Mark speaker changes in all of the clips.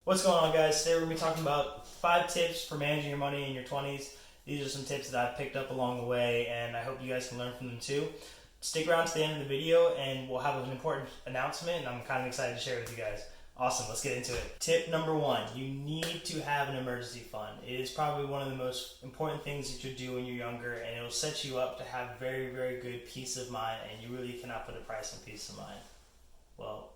Speaker 1: What's going on, guys? Today we're going to be talking about 5 tips for managing your money in your 20s. These are some tips that I've picked up along the way, and I hope you guys can learn from them too. Stick around to the end of the video, and we'll have an important announcement, and I'm kind of excited to share it with you guys. Awesome, let's get into it. Tip number 1, you need to have an emergency fund. It is probably one of the most important things that you do when you're younger, and it'll set you up to have very, very good peace of mind, and you really cannot put a price on peace of mind. Well,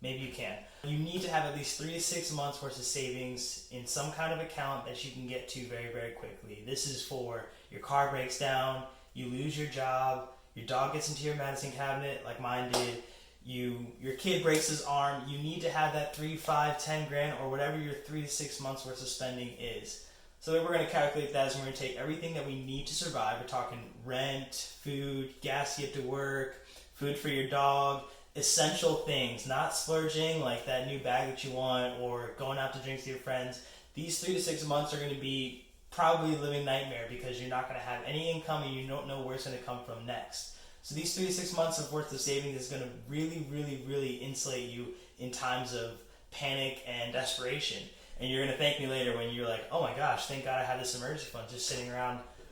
Speaker 1: maybe you can. You need to have at least 3 to 6 months worth of savings in some kind of account that you can get to very, very quickly. This is for your car breaks down, you lose your job, your dog gets into your medicine cabinet like mine did, your kid breaks his arm. You need to have that 3, 5, 10 grand or whatever your 3 to 6 months worth of spending is. So the way we're going to calculate that is we're going to take everything that we need to survive. We're talking rent, food, gas to get to work, food for your dog, essential things, not splurging like that new bag that you want or going out to drinks with your friends. These 3 to 6 months are going to be probably a living nightmare because you're not going to have any income and you don't know where it's going to come from next. So these 3 to 6 months of worth of savings is going to really, really, really insulate you in times of panic and desperation. And you're going to thank me later when you're like, oh my gosh, thank God I had this emergency fund just sitting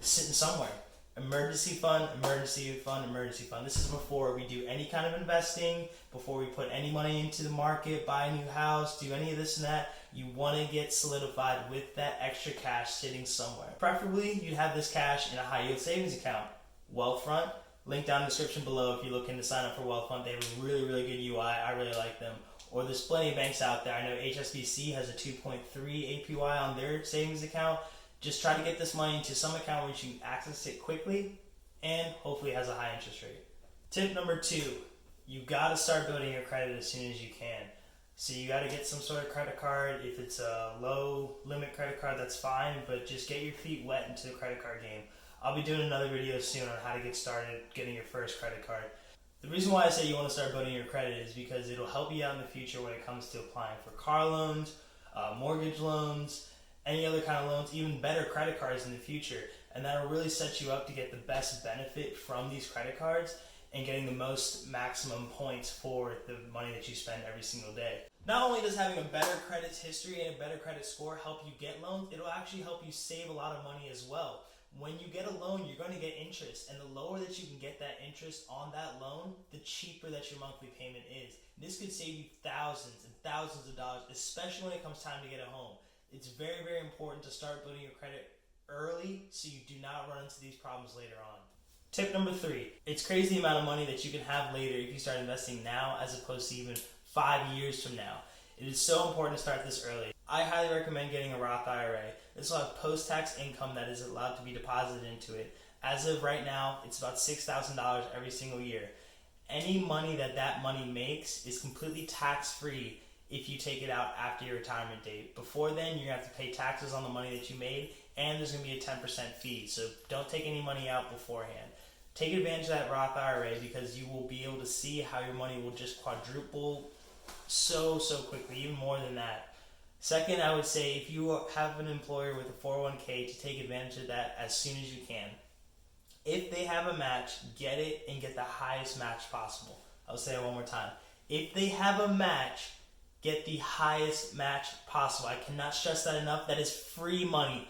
Speaker 1: somewhere. Emergency fund, emergency fund, emergency fund. This is before we do any kind of investing, before we put any money into the market, buy a new house, do any of this and that. You want to get solidified with that extra cash sitting somewhere. Preferably, you'd have this cash in a high yield savings account. Wealthfront, link down in the description below if you're looking to sign up for Wealthfront. They have a really, really good UI. I really like them. Or there's plenty of banks out there. I know HSBC has a 2.3 APY on their savings account. Just try to get this money into some account where you can access it quickly and hopefully has a high interest rate. Tip number 2, you got to start building your credit as soon as you can. So you got to get some sort of credit card. If it's a low limit credit card, that's fine, but just get your feet wet into the credit card game. I'll be doing another video soon on how to get started getting your first credit card. The reason why I say you want to start building your credit is because it'll help you out in the future when it comes to applying for car loans, mortgage loans, any other kind of loans, even better credit cards in the future. And that'll really set you up to get the best benefit from these credit cards and getting the most maximum points for the money that you spend every single day. Not only does having a better credit history and a better credit score help you get loans, it'll actually help you save a lot of money as well. When you get a loan, you're going to get interest, and the lower that you can get that interest on that loan, the cheaper that your monthly payment is. This could save you thousands and thousands of dollars, especially when it comes time to get a home. It's very, very important to start building your credit early so you do not run into these problems later on. Tip number 3, it's crazy the amount of money that you can have later if you start investing now as opposed to even 5 years from now. It is so important to start this early. I highly recommend getting a Roth IRA. This will have post-tax income that is allowed to be deposited into it. As of right now, it's about $6,000 every single year. Any money that money makes is completely tax-free if you take it out after your retirement date. Before then, you're going to have to pay taxes on the money that you made, and there's going to be a 10% fee. So don't take any money out beforehand. Take advantage of that Roth IRA because you will be able to see how your money will just quadruple so quickly, even more than that. Second, I would say if you have an employer with a 401k, to take advantage of that as soon as you can. If they have a match, get it and get the highest match possible. I'll say it one more time. If they have a match, get the highest match possible. I cannot stress that enough. That is free money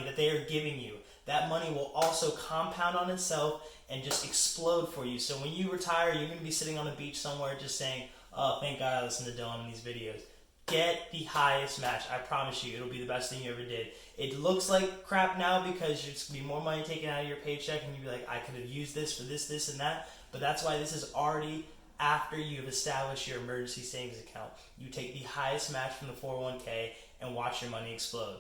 Speaker 1: that they are giving you. That money will also compound on itself and just explode for you. So when you retire, you're going to be sitting on a beach somewhere just saying, oh, thank God I listened to Dylan in these videos. Get the highest match. I promise you, it'll be the best thing you ever did. It looks like crap now because there's going to be more money taken out of your paycheck and you'll be like, I could have used this for this, this, and that. But that's why this is already after you've established your emergency savings account. You take the highest match from the 401k and watch your money explode.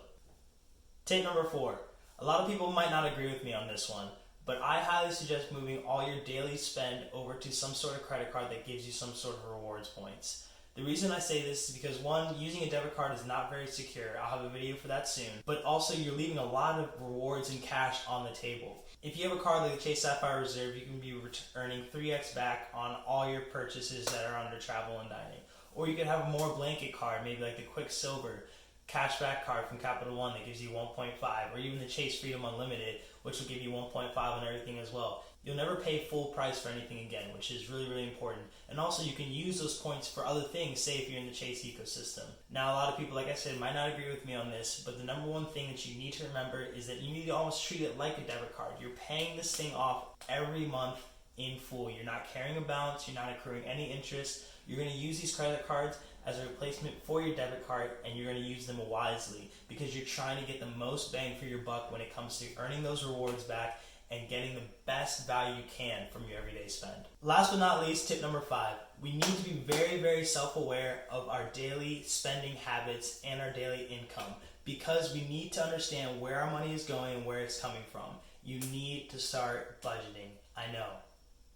Speaker 1: Tip number 4. A lot of people might not agree with me on this one, but I highly suggest moving all your daily spend over to some sort of credit card that gives you some sort of rewards points. The reason I say this is because 1, using a debit card is not very secure. I'll have a video for that soon. But also you're leaving a lot of rewards and cash on the table. If you have a card like the Chase Sapphire Reserve, you can be earning 3x back on all your purchases that are under travel and dining. Or you could have a more blanket card, maybe like the Quicksilver cashback card from Capital One that gives you 1.5, or even the Chase Freedom Unlimited, which will give you 1.5 on everything as well. you'll never pay full price for anything again, which is really, really important. And also you can use those points for other things, say if you're in the Chase ecosystem. Now a lot of people, like I said, might not agree with me on this, but the number one thing that you need to remember is that you need to almost treat it like a debit card. You're paying this thing off every month in full. You're not carrying a balance, you're not accruing any interest. You're going to use these credit cards as a replacement for your debit card, and you're going to use them wisely because you're trying to get the most bang for your buck when it comes to earning those rewards back and getting the best value you can from your everyday spend. Last but not least, tip number 5. We need to be very, very self-aware of our daily spending habits and our daily income because we need to understand where our money is going and where it's coming from. You need to start budgeting. I know.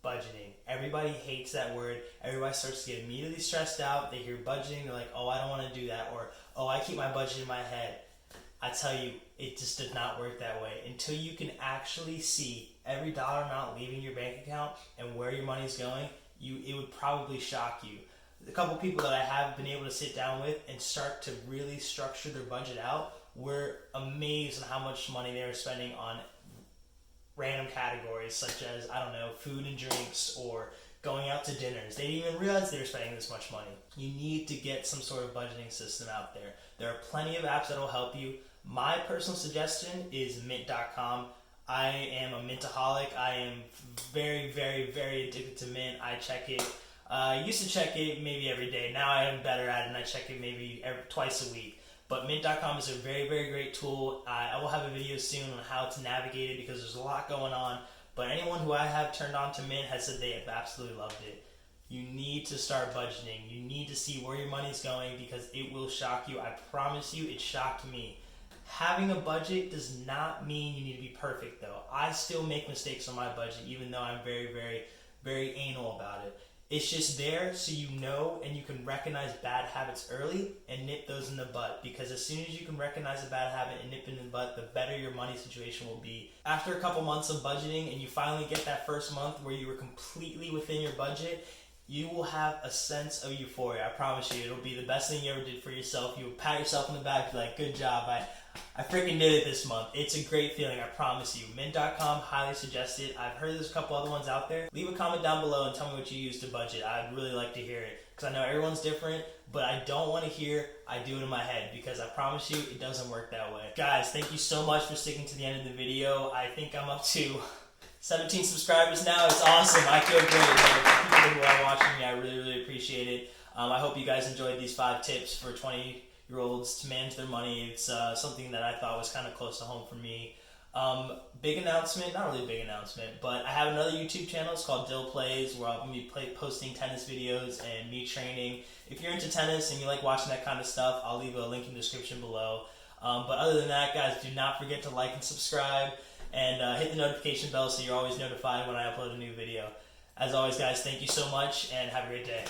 Speaker 1: Budgeting. Everybody hates that word. Everybody starts to get immediately stressed out. They hear budgeting, they're like, oh, I don't want to do that, or oh, I keep my budget in my head. I tell you, it just does not work that way. Until you can actually see every dollar amount leaving your bank account and where your money's going, it would probably shock you. The couple people that I have been able to sit down with and start to really structure their budget out were amazed at how much money they were spending on random categories such as, I don't know, food and drinks or going out to dinners. They didn't even realize they were spending this much money. You need to get some sort of budgeting system out there. There are plenty of apps that will help you. My personal suggestion is mint.com. I am a Mintaholic. I am very, very, very addicted to Mint. I check it. I used to check it maybe every day. Now I am better at it and I check it maybe twice a week. But Mint.com is a very, very great tool. I will have a video soon on how to navigate it because there's a lot going on. But anyone who I have turned on to Mint has said they have absolutely loved it. You need to start budgeting. You need to see where your money's going because it will shock you. I promise you, it shocked me. Having a budget does not mean you need to be perfect though. I still make mistakes on my budget even though I'm very, very, very anal about it. It's just there so you know and you can recognize bad habits early and nip those in the butt because as soon as you can recognize a bad habit and nip it in the butt, the better your money situation will be. After a couple months of budgeting and you finally get that first month where you were completely within your budget, you will have a sense of euphoria. I promise you, it'll be the best thing you ever did for yourself. You'll pat yourself on the back, be like, good job, I freaking did it this month. It's a great feeling, I promise you. Mint.com, highly suggested. I've heard there's a couple other ones out there. Leave a comment down below and tell me what you use to budget. I'd really like to hear it because I know everyone's different, but I don't want to hear I do it in my head because I promise you it doesn't work that way. Guys, thank you so much for sticking to the end of the video. I think I'm up to 17 subscribers now. It's awesome. I feel great. For people who are watching me, I really, really appreciate it. I hope you guys enjoyed these 5 tips for 20-year-olds to manage their money. It's something that I thought was kind of close to home for me. Big announcement, not really a big announcement, but I have another YouTube channel. It's called Dill Plays, where I'll be posting tennis videos and me training. If you're into tennis and you like watching that kind of stuff, I'll leave a link in the description below. But other than that, guys, do not forget to like and subscribe and hit the notification bell so you're always notified when I upload a new video. As always, guys, thank you so much and have a great day.